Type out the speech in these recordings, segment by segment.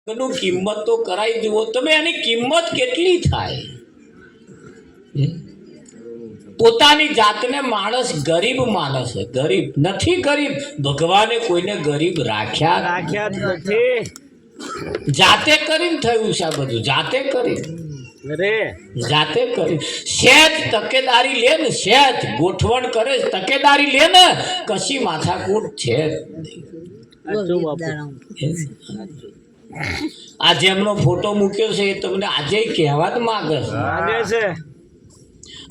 નું કિંમત તો કરાવી જુઓ તમે, એની કિંમત કેટલી થાય? પોતાની જાતને માણસ ગરીબ માને છે. ગરીબ નથી. ગરીબ ભગવાને કોઈને ગરીબ રાખ્યા નથી. જાતે કરીને થયું છે આ બધું. જાતે કરી જાતે કરી. સહેજ તકેદારી લે ને, સહેજ ગોઠવણ કરે, તકેદારી લે ને, કશી માથાકૂટ છે. આ જેમનો ફોટો મૂક્યો છે એ તમને આજે કહેવા જ માંગે છે.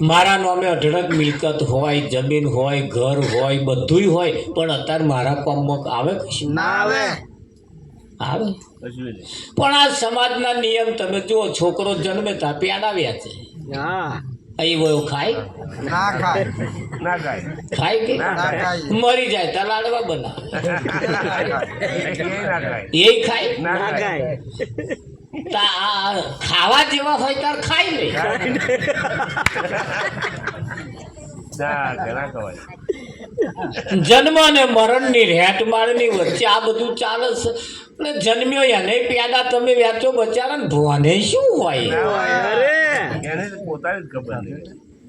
મારા નામે અઢળક મિલકત હોય, જમીન હોય, ઘર હોય, બધુંય હોય, પણ અત્યારે મારા કામમાં આવે કશું ના આવે. આવે પણ આ સમાજના નિયમ તમે જુઓ, છોકરો જન્મે તા પેડાવ્યા છે. એવું ખાય ના ખાય ના ખાય ખાય કે મરી જાય તા લાડવા બનાવે એ ખાય ના ખાય. ખાવા જેવા હોય તાર ખાય નહીં. જન્મ અને મરણ ની રેટ માળની વચ્ચે આ બધું ચાલે છે. જન્મ્યો એને પેડા તમે વેચો બચારા ને ભોને શું હોય?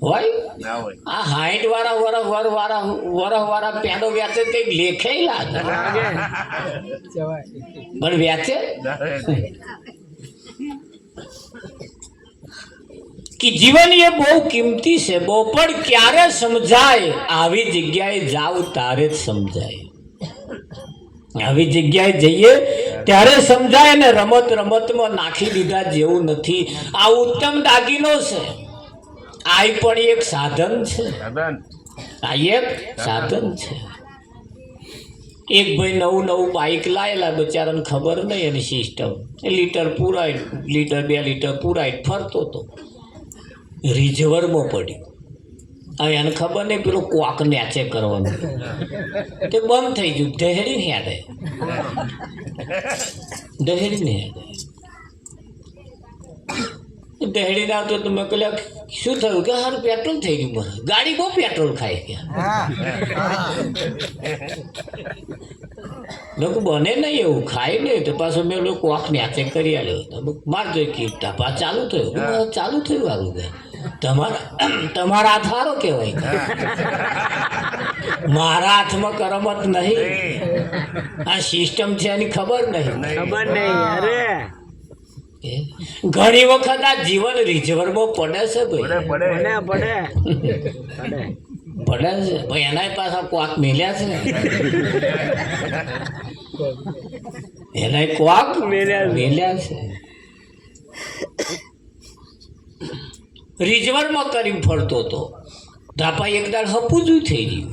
હોય આ 60 વાળા પેડો વેચે તે લેખે લાગે પણ વેચે કે જીવન એ બહુ કિંમતી છે બહુ, પણ ક્યારે સમજાય? આવી જગ્યાએ જાવ તારે જ સમજાય. આવી જગ્યાએ જઈએ ત્યારે સમજાય ને. રમત રમતમાં નાખી દીધા જેવું નથી. આ ઉત્તમ દાગીનો છે. આ પણ એક સાધન છે. આ એક સાધન છે. એક ભાઈ નવું બાઇક લાયેલા, બચારાને ખબર નહીં એની સિસ્ટમ. લીટર પૂરાય, લીટર 2 લીટર પૂરાય ફરતો હતો. રિઝર્વમાં પડ્યું. હવે એને ખબર નહીં પેલો કોક નેચે કરવાનું, તે બંધ થઈ ગયું. દહેડીને હેડે, દહેડીને હેડે. દહેડીને આવતો તો મેં કહ્યું શું થયું? કે હારું પેટ્રોલ થઈ ગયું. મને ગાડી બહુ પેટ્રોલ ખાય ગયા. લોકો બને નહીં એવું, ખાય નહીં. તો પાછો મેં લોકો કોક નેચે કરી આવ્યો. મારજો કે ટાપા ચાલુ થયું. ચાલુ થયું સારું કે તમારા હાથ સારો કહેવાય. મારા હાથમાં કરમત નહીં. આ સિસ્ટમ છે એની ખબર નહીં. ઘણી વખત આ જીવન રિઝર્વમાં પડે છે ભાઈ, પડે છે ભાઈ. એના પાછા કોક મેલ્યા છે, એના કોક મેલ્યા છે. રિઝર્વમાં કરીને ફરતો હતો. ધાપા એક દાડ હપું જ થઈ ગયું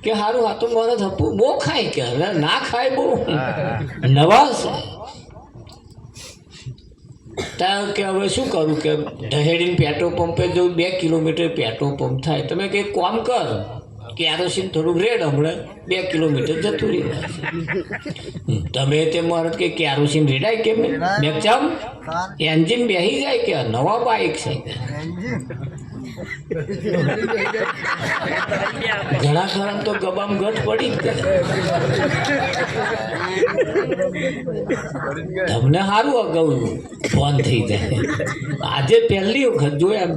કે સારું આ તો મારે હપું બહુ ખાય કે ના ખાય બહુ નવા છે. ત્યાં કે હવે શું કરું કે ઢહેડીને પેટ્રોલ પંપે જવું. 2 કિલોમીટર પેટ્રોલ પંપ થાય. તમે કંઈક કામ કર, કેરોસીન થોડુંક રેડ, હમણાં 2 કિલોમીટર જતું રહેવા. તમે તે મારે કે કેરોસીન રેડાય કેમ? મેં ચમ એન્જિન બેસી જાય કે નવા બાઇક છે. ઘણા ખરા તો ગબામ ગઠ પડી જ તમને સારું અગાઉ ફોન થઈ જાય. આજે પહેલી વખત જોયા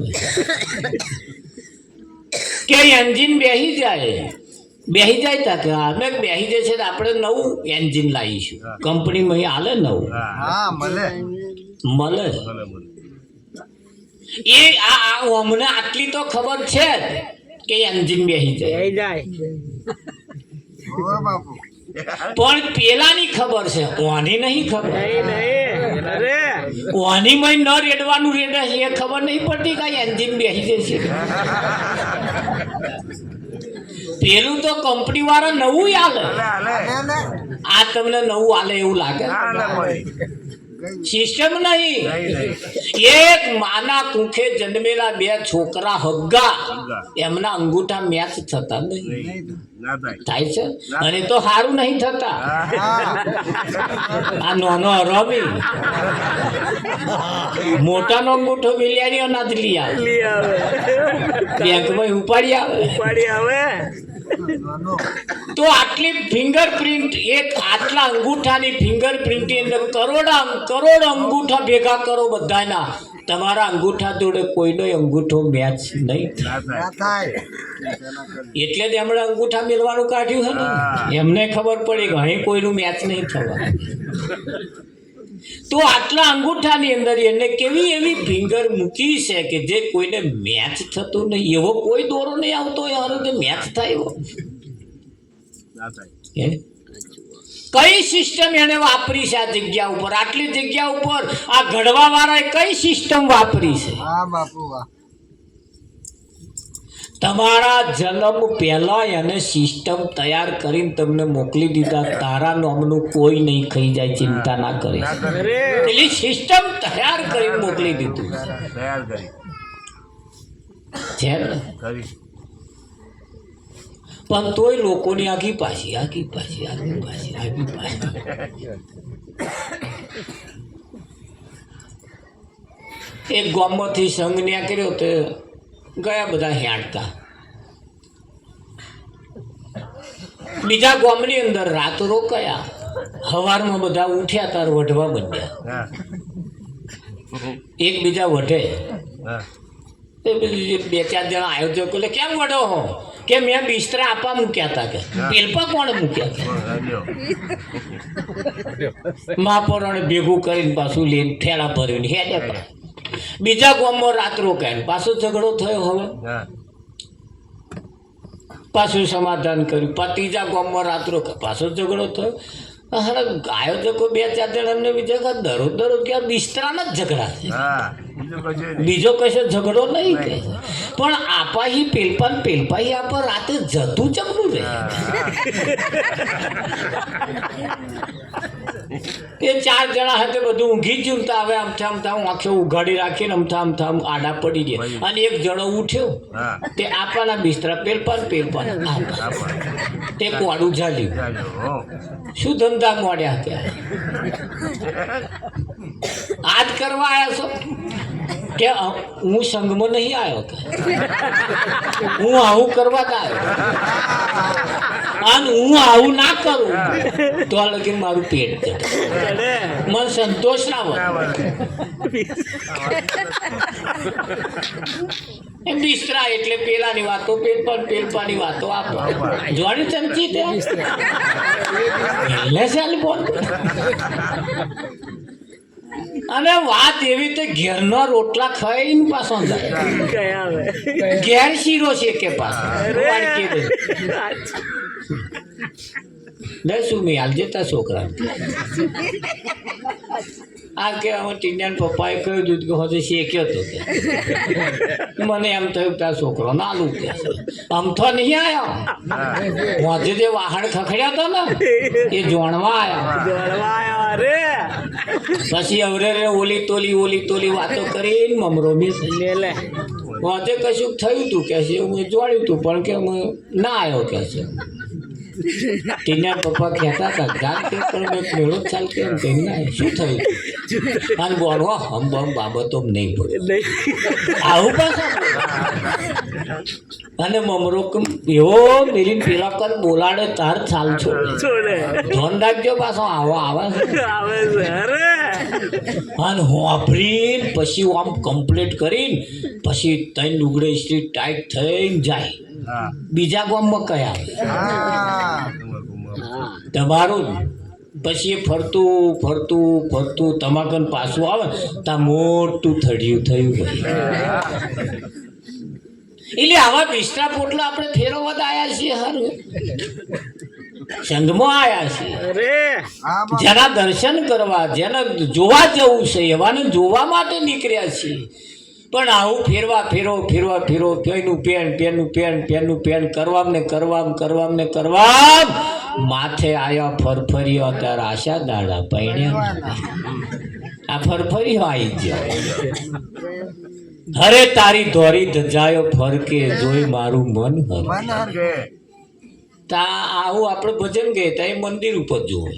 કે એન્જિન બેસી જાય તા કે અમે બેસી જશે તો આપણે નવું એન્જિન લાવીશું. કંપનીમાં હાલે નવું મળે. એ અમને આટલી તો ખબર છે કે એન્જિન બેસી જાય, પણ પેલાની ખબર છે, ઓની નહીં ખબર. ઓની માં ન રેડવાનું રેડે છે એ ખબર નહીં પડતી કે એન્જિન બેસી જશે. પેલું તો કંપની વાળા નવું આલે. આ તમને નવું આલે એવું લાગે? સિસ્ટમ નહીં. એક માના કુખે જન્મેલા 2 છોકરા હગ્ગા, એમના અંગૂઠા મેચ થતા નહીં. થાય છે અને તો સારું નહીં થતા. આ નાનો રમી મોટાનો અંગૂઠો મિલિયાનીઓ ના લઈ આવે, બેંકમાં ઉપાડી આવે. તો આટલી ફિંગરપ્રિન્ટ એક આટલા અંગૂઠાની ફિંગરપ્રિન્ટની અંદર કરોડ અંગૂઠા ભેગા કરો બધાના, તમારા અંગૂઠા જોડે કોઈનો અંગૂઠો મેચ નહીં થાય. એટલે જ એમણે અંગૂઠા મેળવાનું કાઢ્યું છે ને. એમને ખબર પડી કે અહીં કોઈનું મેચ નહીં થવા. તો આટલા અંગૂઠાની અંદર એને કેવી એવી ફિંગર મૂકી છે કે જે કોઈને મેચ થતું નહીં. એવો કોઈ દોરો નહીં આવતો યાર જે મેચ થાય એવો. કઈ સિસ્ટમ એને વાપરી છે આ જગ્યા ઉપર? આટલી જગ્યા ઉપર આ ઘડવા વાળાએ કઈ સિસ્ટમ વાપરી છે? તમારા જન્મ પહેલા એને સિસ્ટમ તૈયાર કરીને તમને મોકલી દીધા. તારા નામનું કોઈ નહીં ખાઈ જાય, ચિંતા ના કરે. પેલી સિસ્ટમ તૈયાર કરીને મોકલી દીધું છે ને. પણ તોય લોકોની આગી પાછી. એક ગામમાંથી સંઘ ન્યા કર્યો તો ગયા બધા હેડતા. બીજા ગામની અંદર રાત રોકાયા. સવારમાં બધા ઉઠ્યા તાર વઢવા બન્યા. એક બીજા વઢે. બે ચાર જણા આયોજકો એટલે કેમ વઢો હો? કે મેં બિસ્તરા આપવા મૂક્યા હતા. કે પેલપા કોણે મૂક્યા હતા? મહાપૌરાણે ભેગું કરીને પાછું લઈને ઠેલા ભરીને હેડે. બીજા ગામમાં રાત રોકાય, પાછો ઝઘડો થયો. હવે પાછું સમાધાન કર્યું. ત્રીજા ગામમાં રાત રોકાય, પાછો ઝઘડો થયો. આયોજકો બે ચાર જણા એમને બીજા દરરોજ ક્યાં બિસ્તરાના જ ઝઘડા છે, બીજો કશો ઝઘડો નહીં. કે પણ આપાહી પેલપાહી આપા રાતે જતું ચમનું રહે. એ ચાર જણા હાથે બધું ઊંઘી જ જુમતા. હવે આમ આંખો ઉઘાડી રાખીને આમ આડા પડી ગયા. અને એક જણો ઉઠ્યો, તે આપાના બિસ્તરા પેલપાન તે કોડું ઝાલ્યું. શું ધંધા મોડ્યા ત્યાં? આજ કરવા આવ્યા છો કે હું સંઘમાં નહીં આવ્યો, કે હું આવું કરવા આવ્યો. અને હું આવું ના કરું તો આ લગી મારું પેટ ચડે, મને સંતોષ ના હોય. બિસ્તરા એટલે પેલાની વાતો પેલપાની વાતો આપો. જોડી ચમચી અને વાત એવી રીતે ઘેરના રોટલા ખાઈને પાછો જાય. ઘેર શીરો છે કે પાછો શું મેં હાલ જતા છોકરા. આ કે ટીનિયાના પપ્પાએ કહ્યું હતું કે હજુ શેક્યો હતો. કે મને એમ થયું કે આ છોકરો નાલું કે આમ તો નહીં આવ્યો. હજુ જે વાહણ ખખડ્યા હતા ને એ જોણવા આવ્યા. પછી અવરે ઓલી તોલી વાતો કરીને મમરો મેં વાંચે કશું થયું હતું કે છે, હું જોડ્યું હતું પણ કે ના આવ્યો કે છે. ટીના પપ્પા કહેતા હતા ગાત કે પણ મેં મેળો ચાલ કે એમ કહી ના શું થયું અને બોલવા હમ બાબતો નહીં પડે આવું પાછા. અને મમરો એવો મેરી પેલા કર બોલાડે તાર ચાલ છોડે. ધોન રાખજો પાછો આવો આવે અને હોભરીને પછી આમ કમ્પ્લીટ કરીને પછી ત્રણ લુગડે સ્ટ્રીટ ટાઈટ થઈને જાય. બીજા ગામમાં કયા તમારું પછી ફરતું તમાકન પાછું આવે ત્યાં મોટું થડિયું થયું હોય. એટલે આવા બિસ્તરા પોટલા આપણે ફેરવવા આવ્યા છીએ. સારું સંઘમાં આવ્યા છીએ, જેના દર્શન કરવા, જેને જોવા જવું છે એવાને જોવા માટે નીકળ્યા છીએ. પણ આવું ફેરવા પેનું પેન કરવામ માથે આયા ફરફરીઓ. અત્યારે આશા દાડા પૈણ્યા આ ફરફરીઓ આવી જાય. હરે તારી ધોરી ધજાયો ફરકે જોઈ મારું મન હર. તા આવું આપણે ભજન ગયે તા એ મંદિર ઉપર જોવે.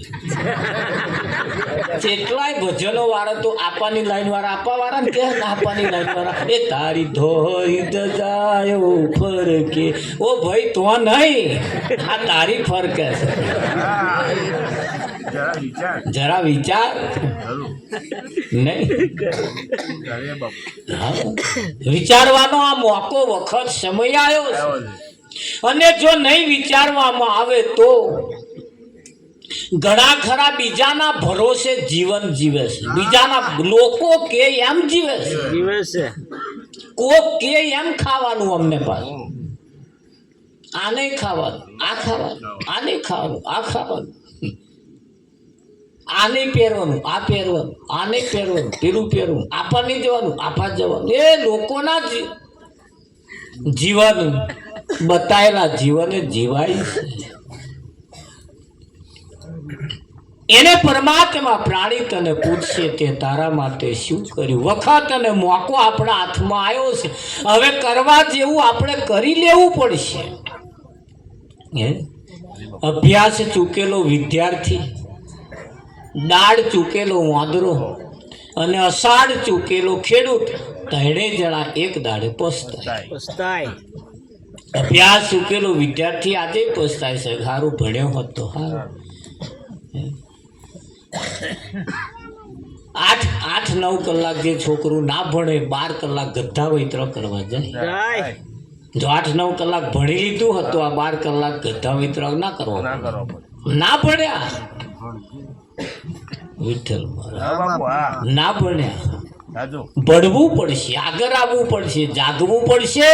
કેટલાય ભજનો વાળા તો આપવાની લાઈન વાળા આપવા વાળા ને કે ના આપવાની લાઈન વાળા એ તારી ધોઈ દજાયો ફરકે ઓ ભાઈ તો નહીં આ તારી ફરકે છે જરા વિચાર નહીં વિચારવાનો આ મોકો વખત સમય આવ્યો છે અને જો નહીં વિચારવામાં આવે તો ઘણા ખરા બીજાના ભરોસે જીવન જીવે છે બીજાના લોકો કે એમ જીવે છે કોક કે એમ ખાવાનું અમને પાછું આ નહીં ખાવાનું આ ખાવાનું આ નહીં ખાવાનું આ ખાવાનું આ નહીં પહેરવાનું આ પહેરવાનું આ નહીં પહેરવાનું પેલું પહેરવું આપા નહીં જવાનું આપા જવાનું એ લોકોના જીવન બતાયેલા જીવને જીવાય છે એને પરમાત્મા પ્રાણી તને પૂછશે તે તારા માટે શું કર્યું વખત અને મોકો આપણા હાથમાં આવ્યો છે હવે કરવા જેવું આપણે કરી લેવું પડશે અભ્યાસ ચૂકેલો વિદ્યાર્થી દાળ ચૂકેલો વાંદરો અને અષાઢ ચૂકેલો ખેડૂત ત્રણેય જણા એક દાડે પસ્તાય અભ્યાસ ચૂકેલો વિદ્યાર્થી આજે પસ્તાય છે સારું ભણ્યો હોત તો સારું 8-9 કલાક જે છોકરું ના ભણે 12 કલાક ગધા વૈત્ર કરવા જાય જો 8-9 કલાક ભણી લીધું હતું આ 12 કલાક ગધા વૈત્ર ના કરવા ના ભણ્યા વિઠ્ઠલ ના ભણ્યા ભણવું પડશે આગળ આવવું પડશે જાગવું પડશે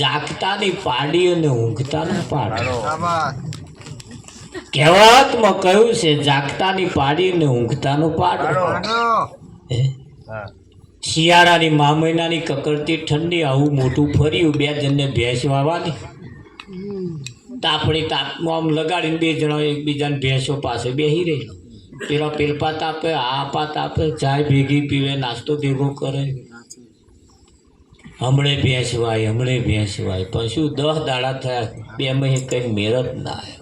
જાગતાની પાડી અને ઊંઘતાની પાડી કહેવતમાં કહ્યું છે જાગતાની પાડી ને ઊંઘતાનું પાડો શિયાળાની મા મહિનાની કકડતી ઠંડી આવું મોટું ફર્યું બે જણને ભેંસ વાવવાની તાપણી તાપમાં આમ લગાડીને બે જણા એકબીજાને ભેંસો પાસે બેસી રહી પેલો પેલપા તાપે આ પાત આપે ચાય ભેગી પીવે નાસ્તો ભેગો કરે હમણે ભેંસ વાય પણ શું 10 દાડા થયા 2 મહિને કંઈ મેરત ના આવ્યો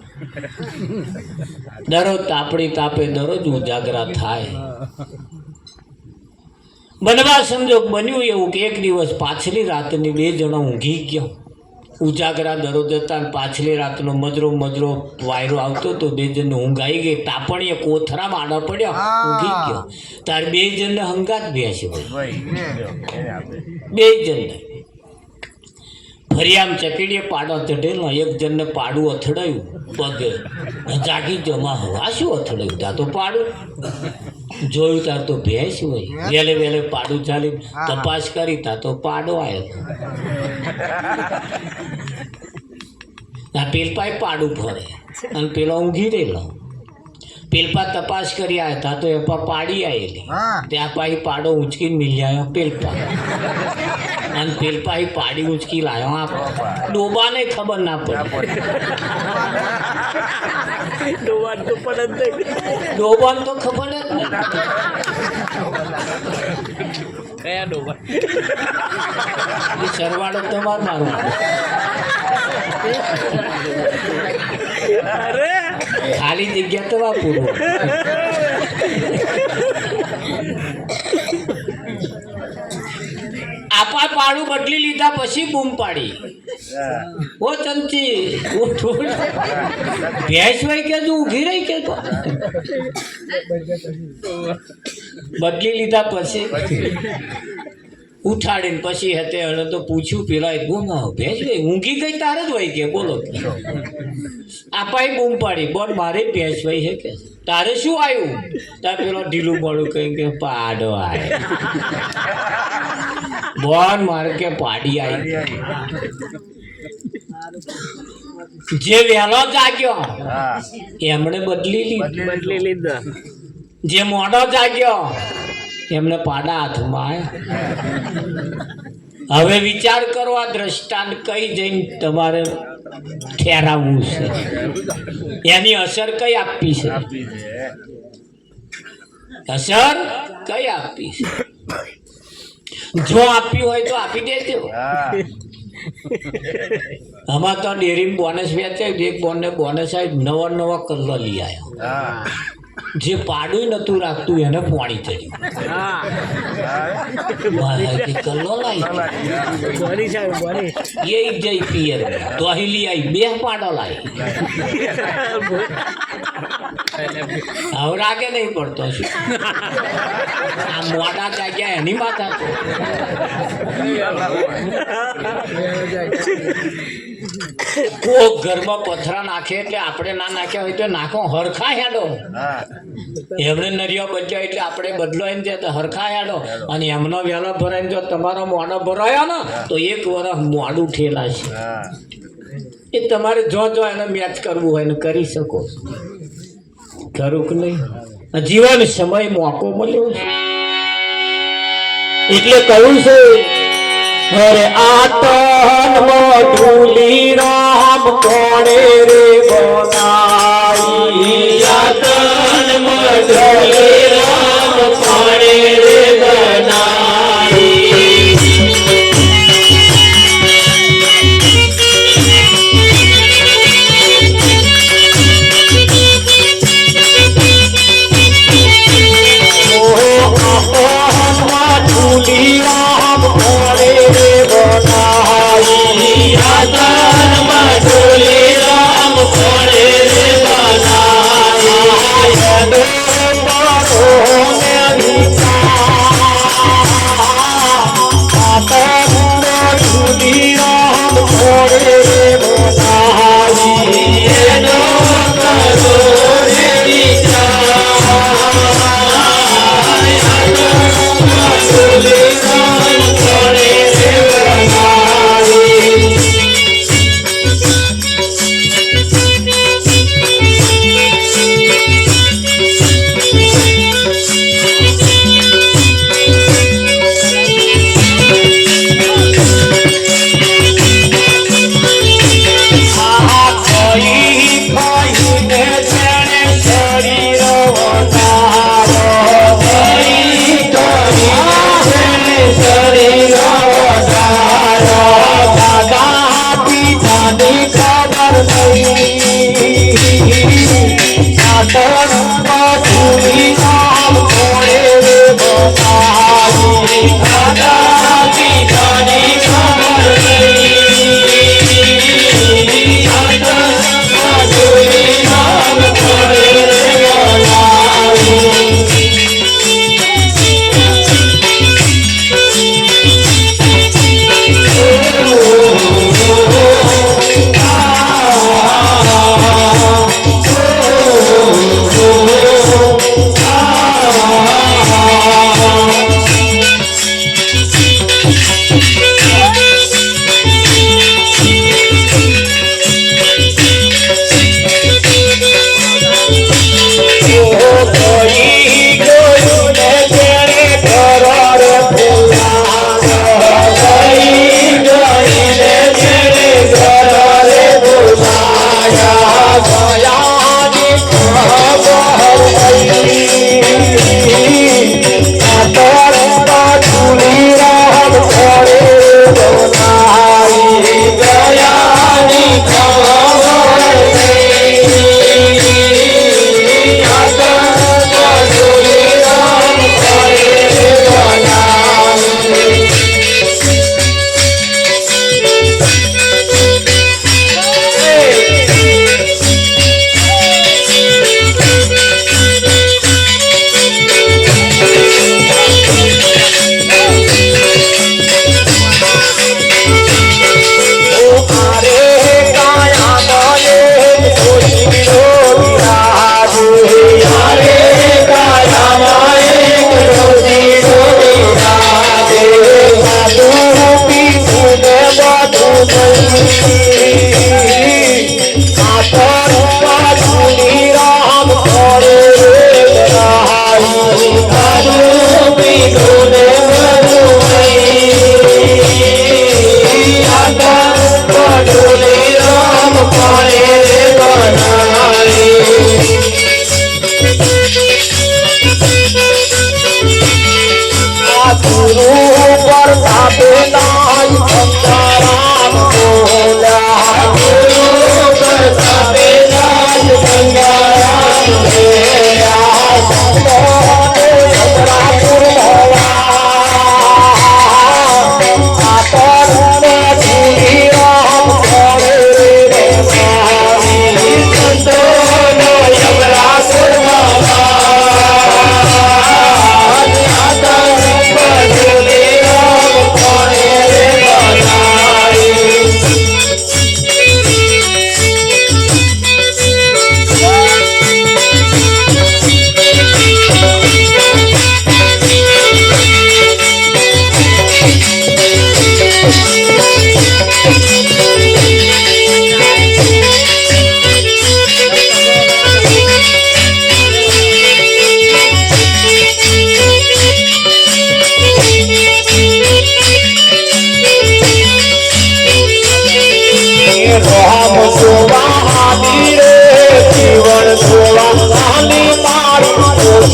દરરોજ તાપણી તાપે દરરોજ ઉજાગરા થાય બનવા સંજોગ બન્યું એવું કે એક દિવસ પાછલી રાતની 2 જણા ઊંઘી ગયા ઉજાગરા દરરોજ હતા પાછલી રાતનો મજરો વાયરો આવતો તો 2 જણને ઊંઘ આવી ગઈ તાપણીએ કોથરામાં આડા પડ્યા ઊંઘી ગયો તાર 2 જણને હંગાત બેસ્યો 2 જણને ફરિયામ ચકડીએ પાડો ચઢેલો એક જણને પાડું અથડાયું પગે જાગી જમા હવા શું અથડાયું ત્યાં તો પાડું જોયું ત્યાં તો ભેંસ હોય વેલે પાડું ચાલી તપાસ કરી ત્યાં તો પાડો આવ્યો પેલપાએ પાડું ફરે અને પેલો ઊંઘી રહેલો પેલપા તપાસ કરી આવ્યા હતા તો એપા પાડી આવેલી ત્યાં પાછી પાડો ઊંચકીને મિલ્યા પેલપા અને પેલપા પાડી ઊંચકી લાવ્યો આ ડોબાને ખબર ના પડી ડોબાને તો ખબર જ નહીં કયા ડોબા સરવાળો તમારે મારો ખાલી જગ્યા તો વાપરો આપા પાડું બદલી લીધા પછી બૂમ પાડી ઓ ચમચી ભેંસ હોય કે તું ઊભી રહી કે બદલી લીધા પછી ઉઠાડીને પછી હતે હણે તો પૂછ્યું પેલા બૂમ ભેંસ ભાઈ ઊંઘી ગઈ તારે જ હોય કે બોલો આપાએ બૂમ પાડી બોલ મારે ભેંસ ભાઈ છે કે તારે શું આવ્યું તાર પેલો ઢીલું પડું કઈ કે પાડો આવે બોલ મારે કે પાડી આવી જે વહેલો જાગ્યો એમણે બદલી લીધા જે મોડો જાગ્યો એમને પાડા હાથમાં આવ્યા હવે વિચાર કરો આ દ્રષ્ટાંત કઈ જઈને તમારે ઠેરાવવું છે એની અસર કઈ આપવી છે અસર કઈ આપવી છે જો આપી હોય તો આપી દેજો આમાં તો ડેરી બોનસ વેચે એક બોનને બોનસ આવી નવા કલર લઈ આવ્યા જે પાડું નતું રાખતું એને પાણી ચડ્યું કલ્લો લાવી એ જઈ પિયર તો હિલી આવી બે પાડો લાવી હવે રાગે નહીં પડતો શું આ મોડા જાગ્યા એની માથા કોક ઘરમાં પથરા નાખે એટલે આપણે ના નાખ્યા હોય તો નાખો હરખા હેડો એમને નરિયો બચ્યો એટલે આપણે બદલો એમ છે તો હરખા હેડો અને એમનો વહેલો ભરાય જો તમારો મોડો ભરાયો ને તો 1 વર્ષ મોડું ઠેલા છે એ તમારે જો એને મેચ કરવું હોય ને કરી શકો ખરું કે નહીં જીવન સમય મોકો મળ્યો છે એટલે કહ્યું છે અરે આતન મધુલી રામ કોણે રે બનાઈ આતન મધુલી રામ કોણે રે બનાઈ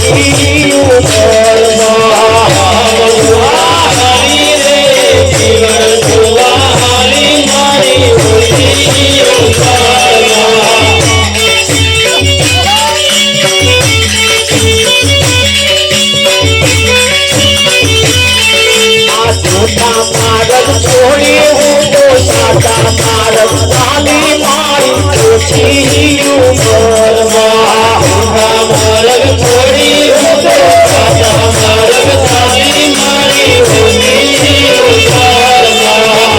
ઓછી ઉંમરમાં જીવન જોવાળી મારી ઓછી ઉંમરમાં જૂઠા માર્ગ છોડી હું તો સાચા માર્ગ ચાલી મારી ઓછી ઉંમરમાં જૂઠા માર્ગ છોડી હું તો સાચા માર્ગ ચાલી મારી ઓછી ઉંમરમાં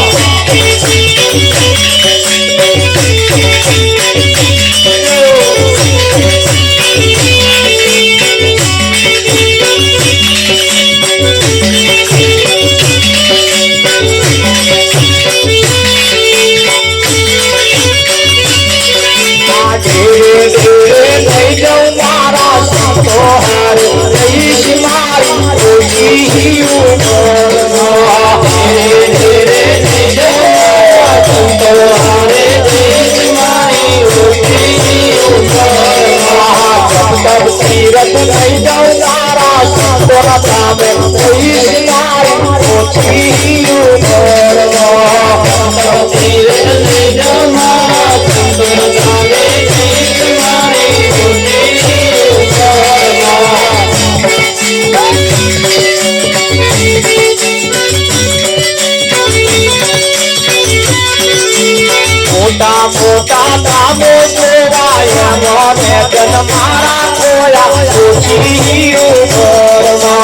મોટા કામો જોવાયા મને જન મારા ખોયા ઓછી ઉંમરમાં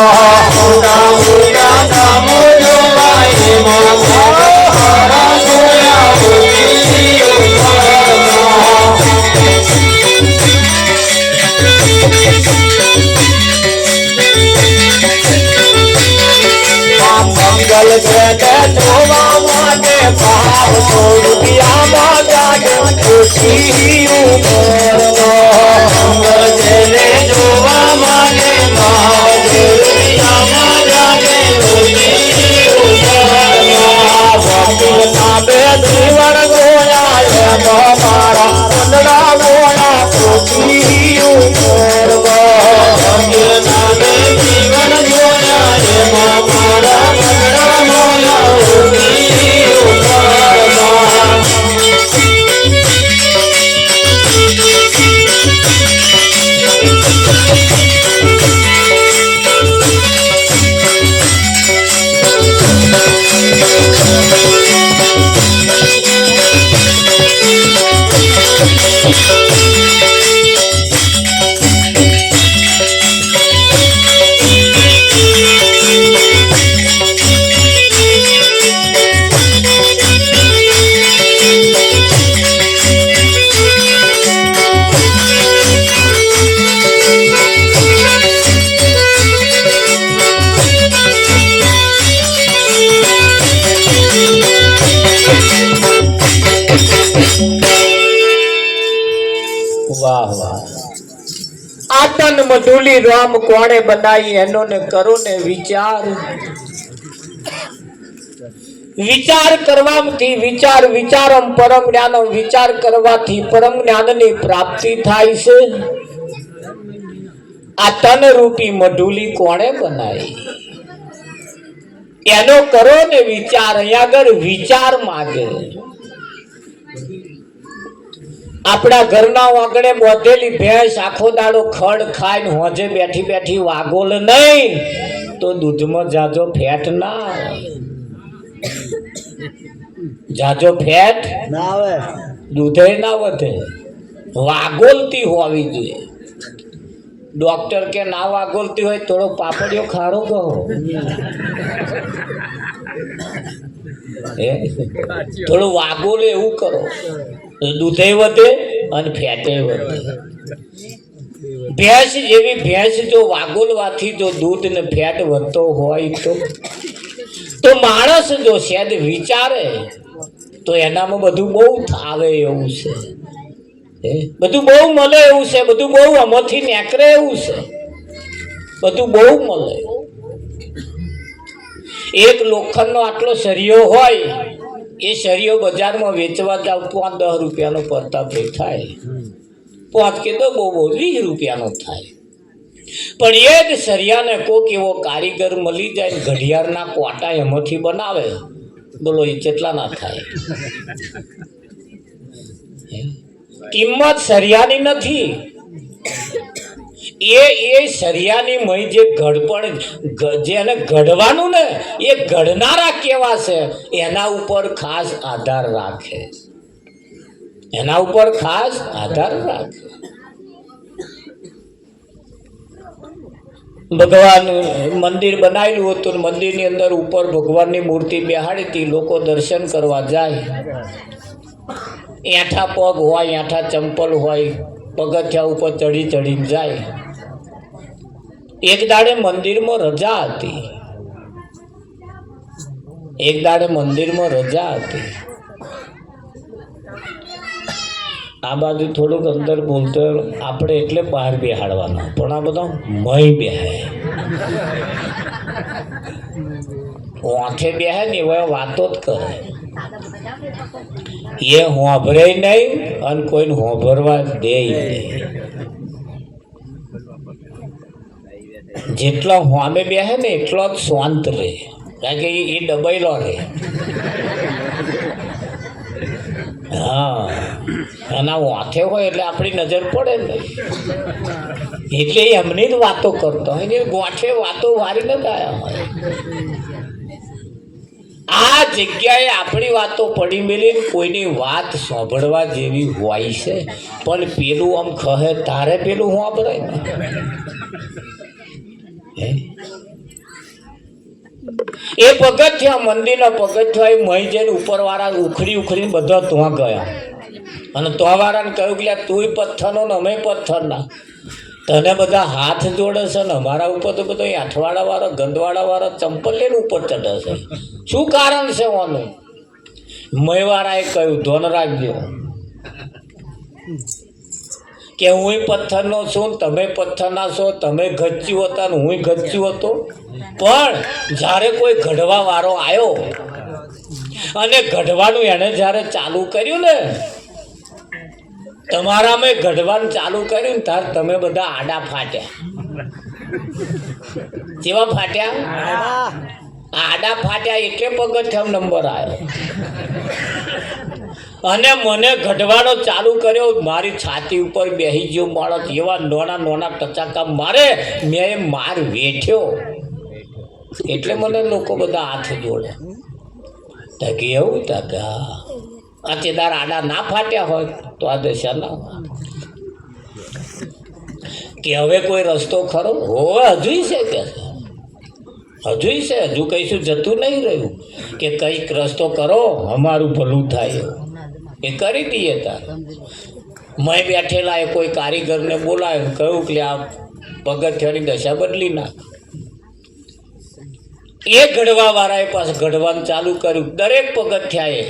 મોટા કામો જોવાયા મારા ખોયા ઓછી ઉંમરમાં મંગલ જગત જોવા માટે ભાવ રૂપિયામાં જાગે ઓછી ઉંમરમાં મંગલ જગત જોવા માટે ભાવ રૂપિયામાં જાગે ઓછી ઉંમરમાં ભક્તના બે જીવન ગોયા મારા કંદડા ગોયા ઓછી ઉંમરમાં ભક્તના બે જીવન ગોયા એમાં મારા કંદડા ગોયા ઓછી ઉંમરમાં વાહ વાહ આતન મધુલી રામ કોણે બનાવી એનો ને કરો ને વિચાર વિચાર કરવાથી વિચારમ પરમ જ્ઞાનમ વિચાર કરવાથી પરમ જ્ઞાનની પ્રાપ્તિ થાય છે આ તન રૂપી મધુલી કોણે બનાવી એનો કરો ને વિચાર અહીંયા આગળ વિચાર માગે આપણા ઘરના આંગણે બોધેલી ભેંસ આખો દાડો ખડ ખાઈને હોજે બેઠી બેઠી વાગોલ નહીં તો દૂધમાં જાજો ફેટ ના આવે જાજો ફેટ ના આવે દૂધે ના વધે વાગોલતી હોવી જોઈએ ડોક્ટર કે ના વાગોલતી હોય થોડો પાપડિયો ખારો કહો થોડું વાગોલે એવું કરો દૂધે વધે અને ફેટે વધે ભેંસ જેવી ભેંસ જો વાગોલવાથી જો દૂધ ને ફેટ વધતો હોય તો માણસ જો શેદ વિચારે તો એનામાં બધું બહુ આવે એવું છે બધું બહુ મળે એવું છે બધું બહુ આમાંથી નીકળે એવું છે બધું બહુ મળે એક લોખંડનો આટલો સરિયો હોય એ સરિયો બજારમાં વેચવા જાવ 5-10 રૂપિયાનો પડતા થાય 5 કે તો બહુ 20 રૂપિયાનો થાય પણ એ જ સરિયાને કોક એવો કારીગર મળી જાય, ઘડિયાળના કોટા એમાંથી બનાવે, બોલો એ કેટલા ના થાય? કિંમત સરિયાની નથી. એ સરિયાની મય જે ઘડપણ જેને ઘડવાનું ને એ ઘડનારા કેવા છે એના ઉપર ખાસ આધાર રાખે, એના ઉપર ખાસ આધાર રાખે. ભગવાન મંદિર બનાવેલું હતું, મંદિરની અંદર ઉપર ભગવાનની મૂર્તિ બેહાડી હતી. લોકો દર્શન કરવા જાય, એઠા પગ હોય, એઠા ચંપલ હોય, પગથિયા ઉપર ચડી ચડીને જાય. એક દાડે મંદિરમાં રજા હતી, એક દાડે મંદિરમાં રજા હતી. આ બાજુ થોડુંક અંદર બોલતો આપણે એટલે બહાર બેહાડવાના, પણ આ બધા મય બેહાય, ઓઠે બેહે ને એવા વાતો જ કરે. એ હોંભરે નહીં અને કોઈને હોંભરવા દે નહીં. જેટલો હોમે બેહે ને એટલો જ શાંત રહે, કારણ કે એ ડબાયેલો રહે. હા, એના વાંથે હોય એટલે આપણી નજર પડે ને, એટલે એમની જ વાતો કરતો હોય, ગોઠે વાતો વારી ન ગયા હોય. આ જગ્યાએ આપણી વાતો પડી મેલી, કોઈની વાત સાંભળવા જેવી હોય છે, પણ પેલું આમ કહે તારે પેલું સાંભળાય ને. એ પગથિયા, મંદિરના પગથિયા મય જઈને ઉપરવાળા ઉખડી ઉખડીને બધા ત્યાં ગયા, અને તો વાળાને કહ્યું કે તું પથ્થરનો ને અમે પથ્થરના, તને બધા હાથ જોડે છે ને અમારા ઉપર તો બધો આઠવાડા વાળો ગંદવાડા વાળો ચંપલ લઈને ઉપર ચડે છે, શું કારણ છે ઓનું? મયવાળાએ કહ્યું ધોન રાખજો કે હું પથ્થરનો છું, તમે પથ્થરના છો, તમે ગચ્યું હતા ને હું ગચ્યું હતો. પણ જ્યારે કોઈ ઘડવા વાળો આવ્યો અને ઘડવાનું એને જ્યારે ચાલુ કર્યું ને, તમારા મેં ઘડવાનું ચાલુ કર્યું ને ત્યારે તમે બધા આડા ફાટ્યા. કેવા ફાટ્યા? આડા ફાટ્યા એટલે પગથિયાનો નંબર આવ્યો. અને મને ઘડવાનો ચાલુ કર્યો, મારી છાતી ઉપર બેસી ગયો માણસ, એવા નાના નાના ટચાકા મારે, મેં એ માર વેઠ્યો. એટલે મને લોકો બધા હાથ જોડે. કે એવું કે આ ચેદાર આડા ના ફાટ્યા હોય તો આ દશા ના હોય. કે હવે કોઈ રસ્તો ખરો? હોવે, હજુ છે કે હજુ છે, હજુ કઈશું જતું નહીં રહ્યું. કે કંઈક રસ્તો કરો અમારું ભલું થાય, એ કરી દઈએ. તાર મેં બેઠેલા એ કોઈ કારીગરને બોલાવ્યો, કહ્યું કે આ પગથિયાની દશા બદલી નાખ. એ ઘડવા વાળાએ પાસે ઘડવાનું ચાલુ કર્યું. દરેક પગથિયાએ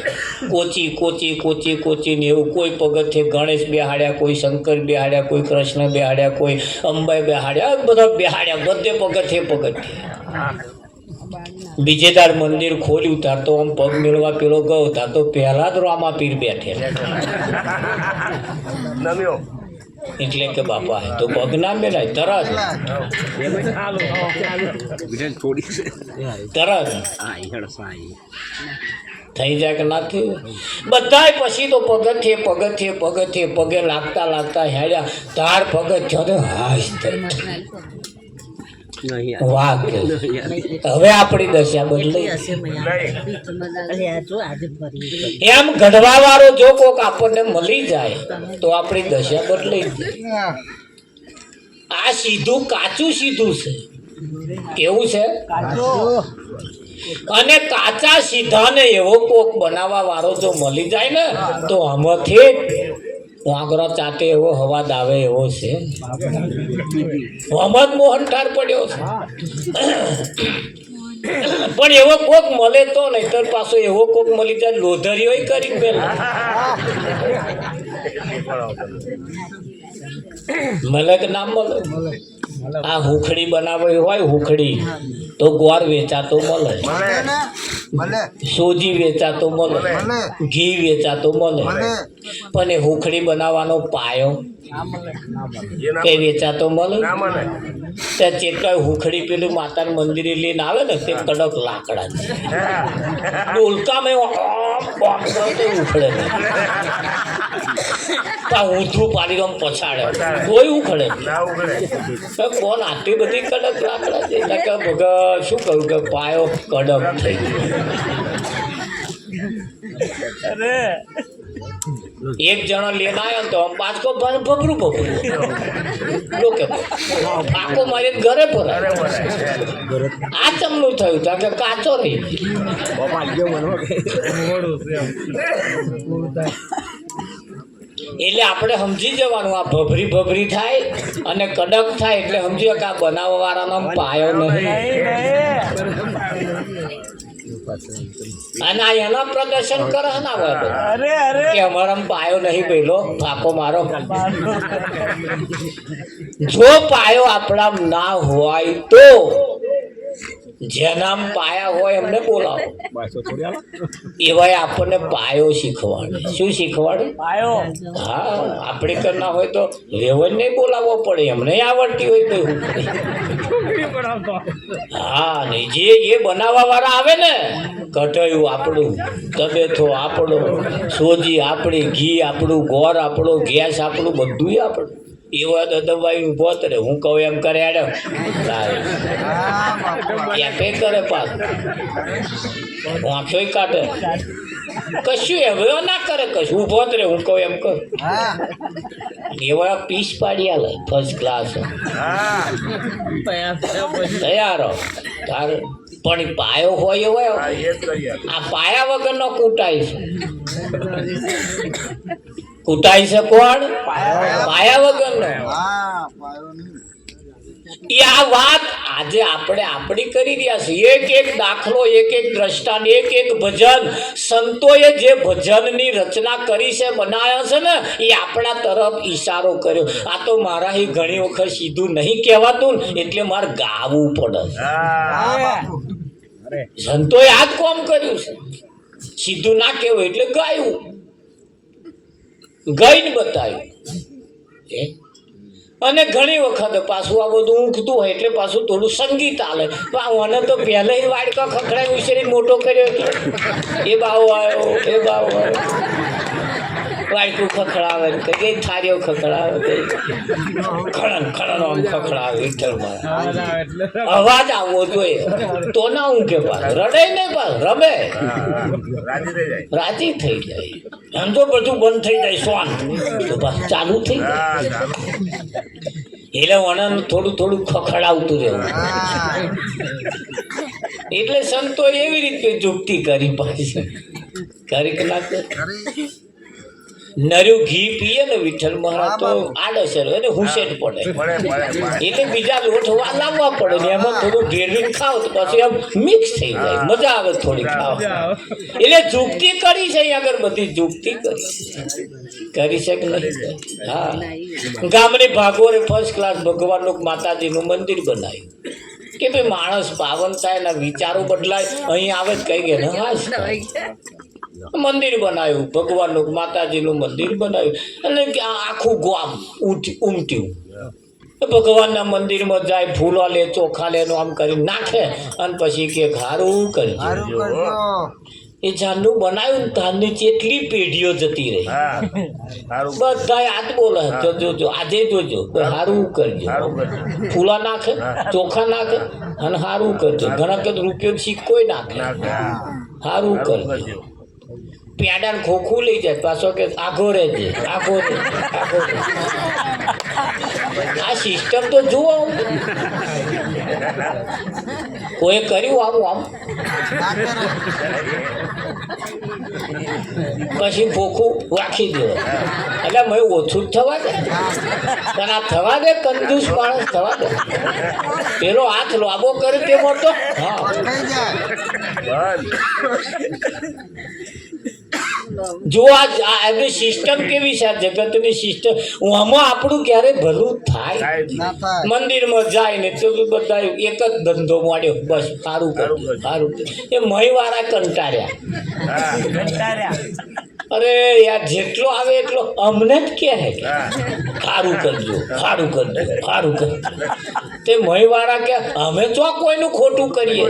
કોચી કોચી કોચી કોચી ને એવું, કોઈ પગથિયે ગણેશ બેહાડ્યા, કોઈ શંકર બેહાડ્યા, કોઈ કૃષ્ણ બેહાડ્યા, કોઈ અંબાઈ બેહાડ્યા, બધા બેહાડ્યા, બધે પગથિયે પગથિયે. બીજે દાર મંદિર ખોલ્યું તાર તો આમ પગ મેળવા પેલો ગયો, તાર તો પહેલા જ રામાપીર બેઠેલા. એટલે કે બાપા તો પગ ના મેલાય, તરત થઈ જાય કે ના થયું? બધા પછી તો પગથિયે પગથિયે પગથિયે પગે લાગતા લાગતા હેડ્યા. તાર પગથિયો હાશ વાહ, હવે આપણી દશા બદલાઈ. એમ ઘડવા વાળો જો કોક આપણને મળી જાય તો આપણી દશા બદલાઈ જાય. આ સીધું કાચું સીધું છે. કેવું છે? અને કાચા સીધાને એવો કોક બનાવવા વાળો જો મળી જાય ને તો આમાંથી વાંગરો ચાટે એવો હવાદ આવે એવો છે. મોહમ્મદ મોહન ઠાર પડ્યો છે. પણ એવો કોક મળે તો નહીતર પાછો એવો કોક મળી જાય લોધરીઓ કરી પેલા મળે કે ના મળે? આ હુખડી બનાવી હોય, હુખડી તો ગોળ વેચાતો મળે, સોજી વેચાતો મળે, ઘી વેચાતો મળે, પણ એ હુખડી બનાવવાનો પાયો કઈ વેચાતો મળે તે ચેટકાય હુખડી પેલું માતાનું મંદિરે લઈને આવે ને તે કડક લાકડા ડોલકામાં ઉખડે ઊંધું પાડી આમ પછાડે કોઈ ઉખડે કોણ આટલી બધી કડક લાકડા છે કે ભગત શું કહ્યું કે પાયો કડક થઈ ગયો એક જણો લઈને આવ્યો ને તો આમ બાજકો ભભરું લોકે ફાકો મારી ઘરે પર આ ચમનું થયું તા કે કાચો રહી એટલે આપણે સમજી જવાનું આ ભભરી થાય અને કડક થાય એટલે સમજીએ કે આ બનાવવા વાળાનો પાયો નહીં અને એના પ્રદર્શન કરે ના કે અમારા પાયો નહીં પેલો ફાકો મારો જો પાયો આપણા ના હોય તો જેના પાયા હોય એમને બોલાવો એવાય આપણને પાયો શીખવાડે શું શીખવાડે પાયો હા આપણે કરના હોય તો રેવન નહીં બોલાવવો પડે એમને આવડતી હોય તો હા ને જે એ બનાવવા વાળા આવે ને કઢાયું આપણું તબેથો આપણો સોજી આપણી ઘી આપણું ગોળ આપણો ગેસ આપણું બધું આપણું એવા તો દબાઈ ઉભો કરે હું કહું એમ કરે એડમ એપે કરે પાસ વાંચોય કાઢે કશું હવે ના કરે કશું ઉભો જ રે હું કહું એમ કર એવા પીસ પાડી આલે ફર્સ્ટ ક્લાસ તૈયાર તારે પણ પાયો હોય એવો આ પાયા વગરનો કૂટાય છે કૂટાય છે કોણ પાયા વગરનો એ આ વાત આજે આપણે આપણી કરી રહ્યા છીએ એક એક દાખલો એક એક દ્રષ્ટાંત એક એક ભજન સંતોએ જે ભજનની રચના કરી છે બનાવ્યા છે ને એ આપણા તરફ ઈશારો કર્યો આ તો મારા ઘણી વખત સીધું નહીં કહેવાતું એટલે મારે ગાવું પડે સંતોએ આ જ કામ કર્યું છે સીધું ના કહેવું એટલે ગાયું ગાઈને બતાવ્યું અને ઘણી વખત પાછું આ બધું ઊંઘતું હોય એટલે પાછું થોડું સંગીત આલે મને તો પહેલા વાડકા ખખડાય ઉછેરી મોટો કર્યો એ બાવો આવ્યો એ બાવો આવ્યો વાડકું ખખડાવે કઈ થારીઓ ખખડાવે ખણન આમ ખખડાવે વિઠ્ઠલમાં અવાજ આવવો જોઈએ તો ના ઊંઘે પાછ રડે નહીં પાછ રમે રાજી થઈ જાય ધંધો બધું બંધ થઈ જાય શ્વાન તો બસ ચાલુ થઈ જાય એટલે વણન થોડું ખખડાવતું રહેવું એટલે સંતો એવી રીતે જુક્તિ કરી પાછી કરી નાખે નર્યું ઘી પીએ ને વિઠ્ઠલ મહારાજ તો આડઅસર હોય ને હુસેટ પડે એટલે બીજા લોટ લાવવા પડે ને એમાં થોડું ઘેરવીને ખાવ તો પછી આમ મિક્સ થઈ જાય મજા આવે થોડી ખાવા એટલે જુક્તિ કરી છે આગળ બધી જુક્તિ કરી છે કે નહીં હા ગામની ભાગોરે ફર્સ્ટ ક્લાસ ભગવાનનું માતાજીનું મંદિર બનાવ્યું કે ભાઈ માણસ પાવન થાય એના વિચારો બદલાય અહીં આવે જ કઈ ગયા હાશ મંદિર બનાવ્યું ભગવાનનું માતાજીનું મંદિર બનાવ્યું અને આખું ગામ ઉમટ્યું ભગવાનના મંદિરમાં જાય ફૂલો લે ચોખા લે આમ કરી નાખે અને પછી કે હારું કરી એ જાનનું બનાવ્યું તારની જેટલી પેઢીઓ જતી રહી બધા યાદ બોલે જોજો આજે જોજો હારું કરજો ફૂલા નાખે ચોખા નાખે અને હારું કરજો ઘણા કે રૂપિયો સિક્કો નાખે હારું કરજો પેડા ખોખું લઈ જાય પાછો કે આઘો રહેજે આઘો આ સિસ્ટમ તો જુઓ કોઈ કર્યું આમ પછી ખોખું રાખી દો એટલે મેં ઓછું જ થવા દે પણ આ થવા દે કંજૂસ માણસ થવા દે પેલો હાથ લાંબો કરે તે મોટો હા જો આ એની સિસ્ટમ કેવી છે જગતની સિસ્ટમ આમાં આપણું ક્યારે ભલું થાય મંદિરમાં જાય ને તો બધા એક જ ધંધો માંડ્યો બસ સારું કર્યું એ મહીવાળા કંટાળ્યા અરે યાર જેટલો આવે એટલો અમને જ કહે છે કે સારું કરજો સારું કરજો સારું કરજો તે મય વાળા કે અમે તો કોઈનું ખોટું કરીએ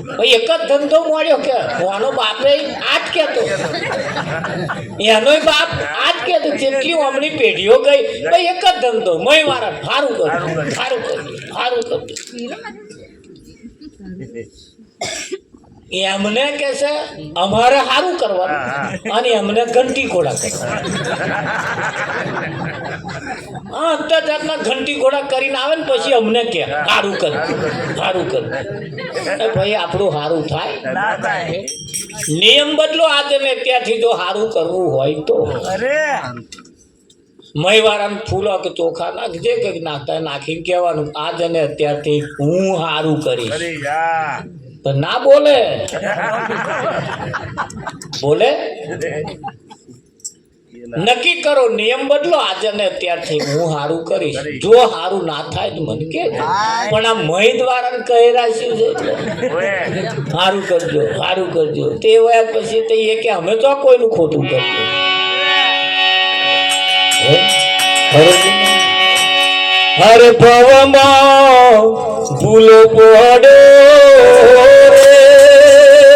ભાઈ એક જ ધંધો મળ્યો કે આનો બાપે આ જ કહેતો એનોય બાપ આ જ કહેતો જેટલી હમણી પેઢીઓ ગઈ ભાઈ એક જ ધંધો મય વાળા સારું કરજો સારું કરજો સારું કરજો એમને કે છે અમારે સારું કરવાનું અને એમને ઘંટી ઘોડા કરવાનું જાતના ઘંટી ઘોડા કરીને આવે ને પછી અમને કે સારું કર સારું કર ભાઈ આપણું સારું થાય નિયમ બદલો આજે ને ત્યાંથી જો સારું કરવું હોય તો મયવાળાને ફૂલો કે ચોખા નાખજે કે નાખતા નાખીને કહેવાનું આજ અને અત્યારથી હું સારું કરીશ તો ના બોલે બોલે નક્કી કરો નિયમ બદલો આજે ને અત્યારથી હું સારું કરીશ જો સારું ના થાય તો મને કે પણ આ મય દ્વારા કહી રાખ્યું છે એટલે સારું કરજો તે વયા પછી તો એ કે અમે તો કોઈનું ખોટું કરજો હરે ભવમાં ભૂલો પડે